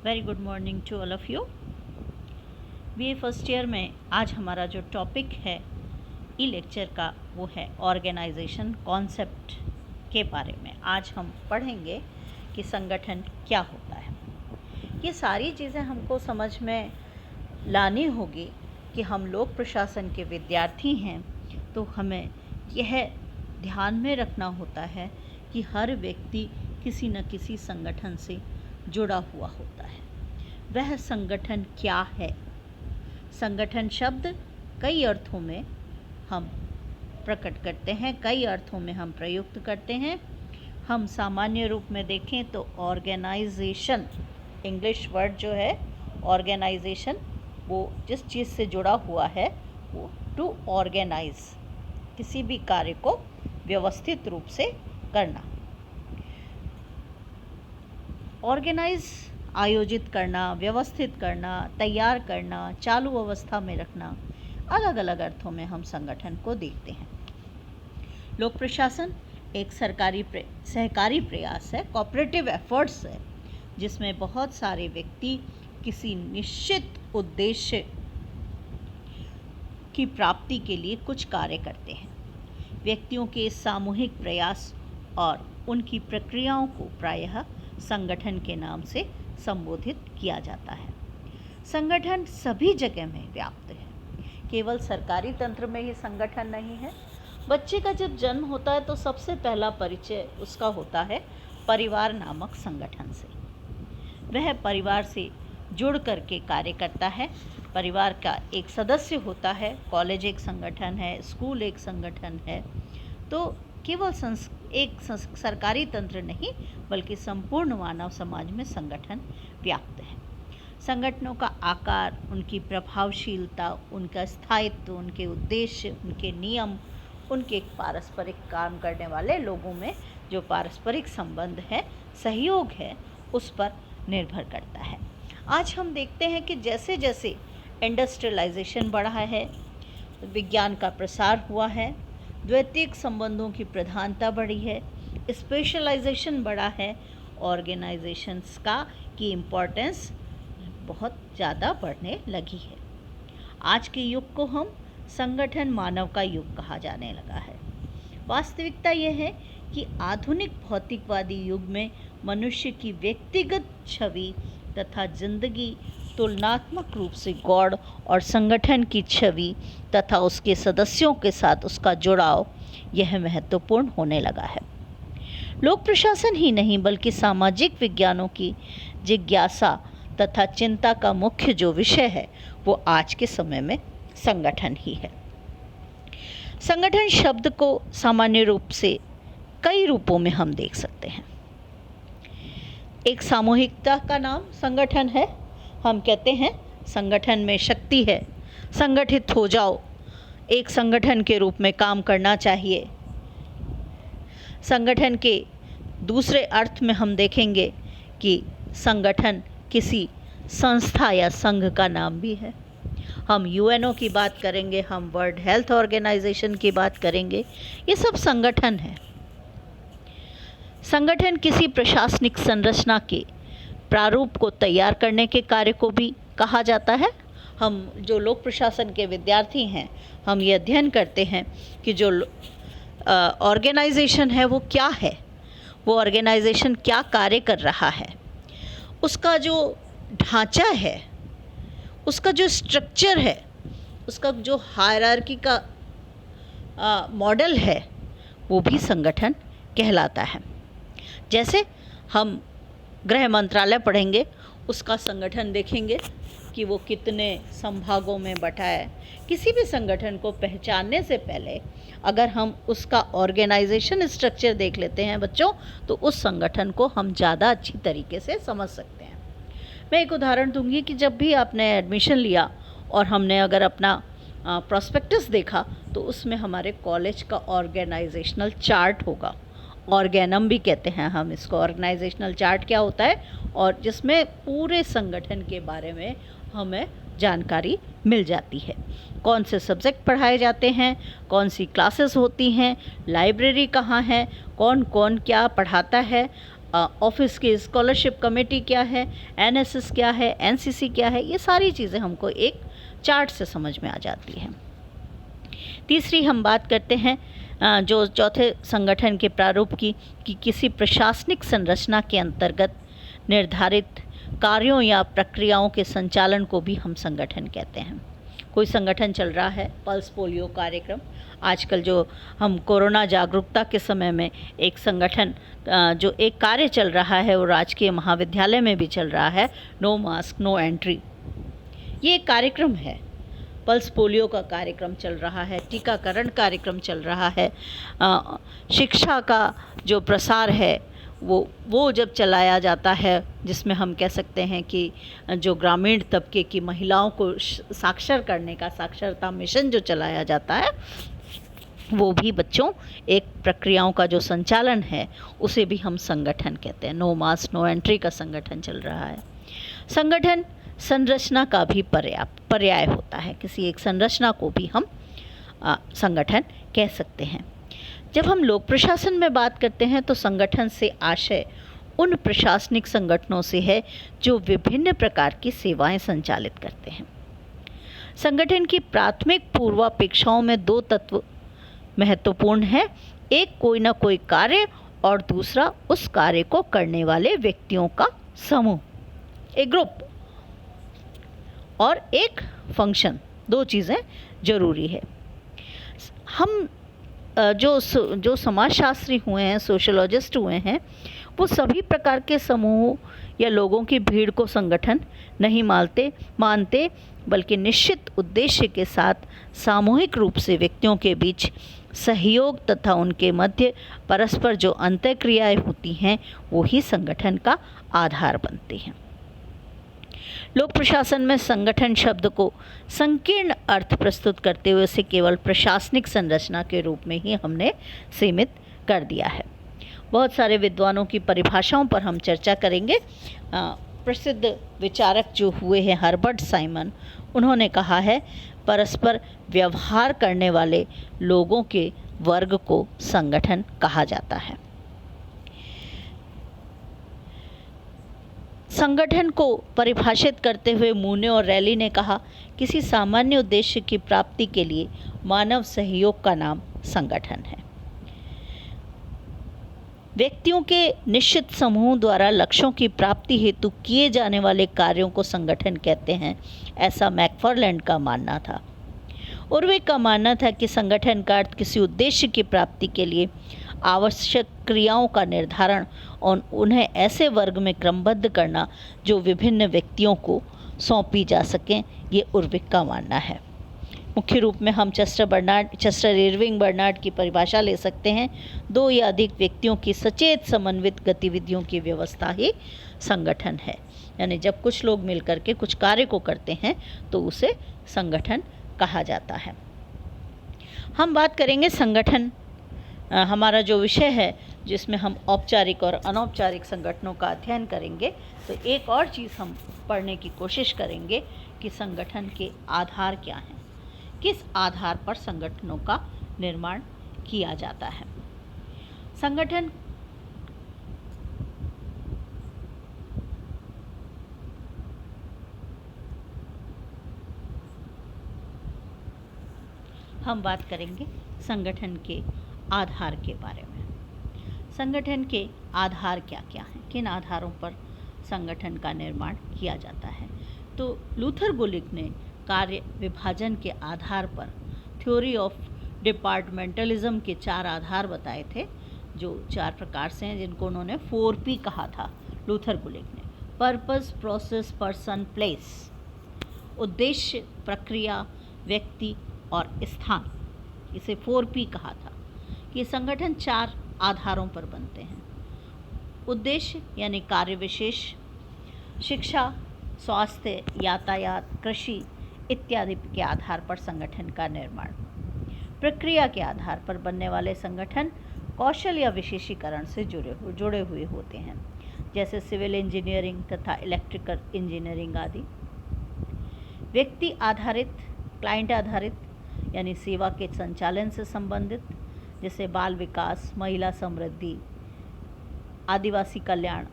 Very good morning to all of you. BA first year में आज हमारा जो टॉपिक है ई लेक्चर का वो है ऑर्गेनाइजेशन कॉन्सेप्ट के बारे में। आज हम पढ़ेंगे कि संगठन क्या होता है। ये सारी चीज़ें हमको समझ में लानी होगी कि हम लोक प्रशासन के विद्यार्थी हैं, तो हमें यह ध्यान में रखना होता है कि हर व्यक्ति किसी न किसी संगठन से जुड़ा हुआ होता है। वह संगठन क्या है? संगठन शब्द कई अर्थों में हम प्रकट करते हैं, कई अर्थों में हम प्रयुक्त करते हैं। हम सामान्य रूप में देखें तो ऑर्गेनाइजेशन, इंग्लिश वर्ड जो है ऑर्गेनाइजेशन, वो जिस चीज़ से जुड़ा हुआ है वो टू ऑर्गेनाइज, किसी भी कार्य को व्यवस्थित रूप से करना। ऑर्गेनाइज आयोजित करना, व्यवस्थित करना, तैयार करना, चालू अवस्था में रखना, अलग अलग अर्थों में हम संगठन को देखते हैं। लोक प्रशासन एक सहकारी प्रयास है, कोऑपरेटिव एफर्ट्स है, जिसमें बहुत सारे व्यक्ति किसी निश्चित उद्देश्य की प्राप्ति के लिए कुछ कार्य करते हैं। व्यक्तियों के सामूहिक प्रयास और उनकी प्रक्रियाओं को प्रायः संगठन के नाम से संबोधित किया जाता है। संगठन सभी जगह में व्याप्त है, केवल सरकारी तंत्र में ही संगठन नहीं है। बच्चे का जब जन्म होता है तो सबसे पहला परिचय उसका होता है परिवार नामक संगठन से। वह परिवार से जुड़ करके कार्य करता है। परिवार का एक सदस्य होता है, कॉलेज एक संगठन है, स्कूल एक संगठन है। तो केवल एक सरकारी तंत्र नहीं बल्कि संपूर्ण मानव समाज में संगठन व्याप्त है। संगठनों का आकार, उनकी प्रभावशीलता, उनका स्थायित्व, उनके उद्देश्य, उनके नियम, उनके पारस्परिक काम करने वाले लोगों में जो पारस्परिक संबंध है, सहयोग है, उस पर निर्भर करता है। आज हम देखते हैं कि जैसे जैसे इंडस्ट्रियलाइजेशन बढ़ा है, विज्ञान का प्रसार हुआ है, द्वैतिक संबंधों की प्रधानता बढ़ी है, स्पेशलाइजेशन बढ़ा है, ऑर्गेनाइजेशंस की इम्पोर्टेंस बहुत ज़्यादा बढ़ने लगी है। आज के युग को हम संगठन मानव का युग कहा जाने लगा है। वास्तविकता यह है कि आधुनिक भौतिकवादी युग में मनुष्य की व्यक्तिगत छवि तथा जिंदगी तुलनात्मक रूप से गौड़ और संगठन की छवि तथा उसके सदस्यों के साथ उसका जुड़ाव यह महत्वपूर्ण होने लगा है। लोक प्रशासन ही नहीं बल्कि सामाजिक विज्ञानों की जिज्ञासा तथा चिंता का मुख्य जो विषय है वो आज के समय में संगठन ही है। संगठन शब्द को सामान्य रूप से कई रूपों में हम देख सकते हैं। एक सामूहिकता का नाम संगठन है। हम कहते हैं संगठन में शक्ति है, संगठित हो जाओ, एक संगठन के रूप में काम करना चाहिए। संगठन के दूसरे अर्थ में हम देखेंगे कि संगठन किसी संस्था या संघ का नाम भी है। हम यूएनओ की बात करेंगे, हम वर्ल्ड हेल्थ ऑर्गेनाइजेशन की बात करेंगे, ये सब संगठन है। संगठन किसी प्रशासनिक संरचना के प्रारूप को तैयार करने के कार्य को भी कहा जाता है। हम जो लोक प्रशासन के विद्यार्थी हैं, हम ये अध्ययन करते हैं कि जो ऑर्गेनाइजेशन है वो क्या है, वो ऑर्गेनाइजेशन क्या कार्य कर रहा है, उसका जो ढांचा है, उसका जो स्ट्रक्चर है, उसका जो हायरार्की का मॉडल है, वो भी संगठन कहलाता है। जैसे हम गृह मंत्रालय पढ़ेंगे, उसका संगठन देखेंगे कि वो कितने संभागों में बटा है। किसी भी संगठन को पहचानने से पहले अगर हम उसका ऑर्गेनाइजेशन स्ट्रक्चर देख लेते हैं बच्चों, तो उस संगठन को हम ज़्यादा अच्छी तरीके से समझ सकते हैं। मैं एक उदाहरण दूंगी कि जब भी आपने एडमिशन लिया और हमने अगर अपना प्रॉस्पेक्टस देखा तो उसमें हमारे कॉलेज का ऑर्गेनाइजेशनल चार्ट होगा। ऑर्गेनम भी कहते हैं हम इसको। ऑर्गेनाइजेशनल चार्ट क्या होता है, और जिसमें पूरे संगठन के बारे में हमें जानकारी मिल जाती है। कौन से सब्जेक्ट पढ़ाए जाते हैं, कौन सी क्लासेस होती हैं, लाइब्रेरी कहाँ है, कौन कौन क्या पढ़ाता है, ऑफिस की स्कॉलरशिप कमेटी क्या है, एनएसएस क्या है, एनसीसी क्या है, ये सारी चीज़ें हमको एक चार्ट से समझ में आ जाती हैं। तीसरी हम बात करते हैं जो चौथे संगठन के प्रारूप की, कि किसी प्रशासनिक संरचना के अंतर्गत निर्धारित कार्यों या प्रक्रियाओं के संचालन को भी हम संगठन कहते हैं। कोई संगठन चल रहा है, पल्स पोलियो कार्यक्रम, आजकल जो हम कोरोना जागरूकता के समय में एक संगठन जो एक कार्य चल रहा है वो राजकीय महाविद्यालय में भी चल रहा है, नो मास्क नो एंट्री। ये एक कार्यक्रम है, पल्स पोलियो का कार्यक्रम चल रहा है, टीकाकरण कार्यक्रम चल रहा है, शिक्षा का जो प्रसार है वो जब चलाया जाता है, जिसमें हम कह सकते हैं कि जो ग्रामीण तबके की महिलाओं को साक्षर करने का साक्षरता मिशन जो चलाया जाता है, वो भी बच्चों एक प्रक्रियाओं का जो संचालन है उसे भी हम संगठन कहते हैं। नो मास्क नो एंट्री का संगठन चल रहा है। संगठन संरचना का भी पर्याय होता है, किसी एक संरचना को भी हम संगठन कह सकते हैं। जब हम लोक प्रशासन में बात करते हैं तो संगठन से आशय उन प्रशासनिक संगठनों से है जो विभिन्न प्रकार की सेवाएं संचालित करते हैं। संगठन की प्राथमिक पूर्वापेक्षाओं में दो तत्व महत्वपूर्ण हैं, एक कोई ना कोई कार्य और दूसरा उस कार्य को करने वाले व्यक्तियों का समूह, एक ग्रुप, और एक फंक्शन। दो चीज़ें जरूरी है। हम जो समाजशास्त्री हुए हैं, सोशोलॉजिस्ट हुए हैं, वो सभी प्रकार के समूह या लोगों की भीड़ को संगठन नहीं मानते, बल्कि निश्चित उद्देश्य के साथ सामूहिक रूप से व्यक्तियों के बीच सहयोग तथा उनके मध्य परस्पर जो अंतःक्रियाएं होती हैं वो ही संगठन का आधार बनती हैं। लोक प्रशासन में संगठन शब्द को संकीर्ण अर्थ प्रस्तुत करते हुए इसे केवल प्रशासनिक संरचना के रूप में ही हमने सीमित कर दिया है। बहुत सारे विद्वानों की परिभाषाओं पर हम चर्चा करेंगे। प्रसिद्ध विचारक जो हुए हैं हर्बर्ट साइमन, उन्होंने कहा है परस्पर व्यवहार करने वाले लोगों के वर्ग को संगठन कहा जाता है। संगठन को परिभाषित करते हुए मूने और रैली ने कहा, किसी सामान्य उद्देश्य की प्राप्ति के लिए मानव सहयोग का नाम संगठन है। व्यक्तियों के निश्चित समूह द्वारा लक्ष्यों की प्राप्ति हेतु किए जाने वाले कार्यों को संगठन कहते हैं, ऐसा मैकफार्लैंड का मानना था। उर्विक का मानना था कि संगठन का अर्थ किसी उद्देश्य की प्राप्ति के लिए आवश्यक क्रियाओं का निर्धारण और उन्हें ऐसे वर्ग में क्रमबद्ध करना जो विभिन्न व्यक्तियों को सौंपी जा सकें, ये उर्विक का मानना है। मुख्य रूप में हम चेस्टर इरविंग बर्नार्ड की परिभाषा ले सकते हैं, दो या अधिक व्यक्तियों की सचेत समन्वित गतिविधियों की व्यवस्था ही संगठन है। यानी जब कुछ लोग मिलकर के कुछ कार्य को करते हैं तो उसे संगठन कहा जाता है। हम बात करेंगे संगठन, हमारा जो विषय है जिसमें हम औपचारिक और अनौपचारिक संगठनों का अध्ययन करेंगे, तो एक और चीज़ हम पढ़ने की कोशिश करेंगे कि संगठन के आधार क्या हैं, किस आधार पर संगठनों का निर्माण किया जाता है। संगठन हम बात करेंगे संगठन के आधार के बारे में। संगठन के आधार क्या क्या हैं, किन आधारों पर संगठन का निर्माण किया जाता है। तो लूथर गुलिक ने कार्य विभाजन के आधार पर थ्योरी ऑफ डिपार्टमेंटलिज्म के 4 आधार बताए थे, जो 4 प्रकार से हैं, जिनको उन्होंने 4P कहा था लूथर गुलिक ने। पर्पस, प्रोसेस, पर्सन, प्लेस, उद्देश्य, प्रक्रिया, व्यक्ति और स्थान, इसे 4P कहा था। ये संगठन 4 आधारों पर बनते हैं। उद्देश्य यानी कार्य विशेष, शिक्षा, स्वास्थ्य, यातायात, कृषि इत्यादि के आधार पर संगठन का निर्माण। प्रक्रिया के आधार पर बनने वाले संगठन कौशल या विशेषीकरण से जुड़े हुए होते हैं, जैसे सिविल इंजीनियरिंग तथा इलेक्ट्रिकल इंजीनियरिंग आदि। व्यक्ति आधारित, क्लाइंट आधारित यानी सेवा के संचालन से संबंधित, जैसे बाल विकास, महिला समृद्धि आदिवासी कल्याण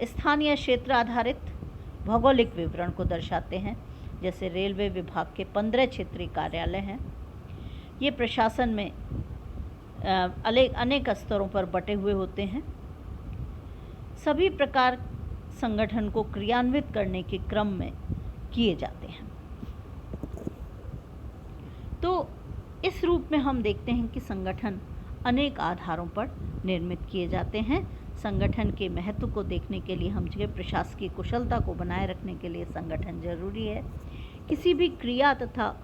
स्थानीय क्षेत्र आधारित भौगोलिक विवरण को दर्शाते हैं। जैसे रेलवे विभाग के 15 क्षेत्रीय कार्यालय हैं। ये प्रशासन में अनेक स्तरों पर बटे हुए होते हैं। सभी प्रकार संगठन को क्रियान्वित करने के क्रम में किए जाते हैं। तो इस रूप में हम देखते हैं कि संगठन अनेक आधारों पर निर्मित किए जाते हैं। संगठन के महत्व को देखने के लिए हम प्रशासकीय कुशलता को बनाए रखने के लिए संगठन जरूरी है। किसी भी क्रिया तथा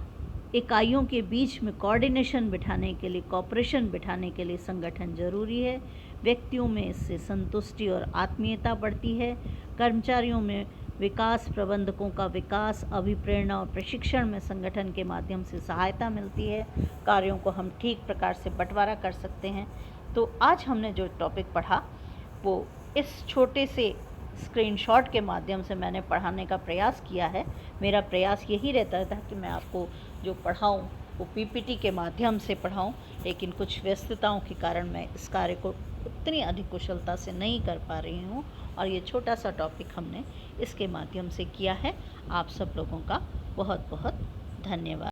इकाइयों के बीच में कोऑर्डिनेशन बिठाने के लिए, कॉपरेशन बिठाने के लिए संगठन जरूरी है। व्यक्तियों में इससे संतुष्टि और आत्मीयता बढ़ती है। कर्मचारियों में विकास, प्रबंधकों का विकास, अभिप्रेरणा और प्रशिक्षण में संगठन के माध्यम से सहायता मिलती है। कार्यों को हम ठीक प्रकार से बंटवारा कर सकते हैं। तो आज हमने जो टॉपिक पढ़ा वो इस छोटे से स्क्रीनशॉट के माध्यम से मैंने पढ़ाने का प्रयास किया है। मेरा प्रयास यही रहता था कि मैं आपको जो पढ़ाऊँ वो पीपीटी के माध्यम से पढ़ाऊँ, लेकिन कुछ व्यस्तताओं के कारण मैं इस कार्य को उतनी अधिक कुशलता से नहीं कर पा रही हूँ और ये छोटा सा टॉपिक हमने इसके माध्यम से किया है। आप सब लोगों का बहुत बहुत धन्यवाद।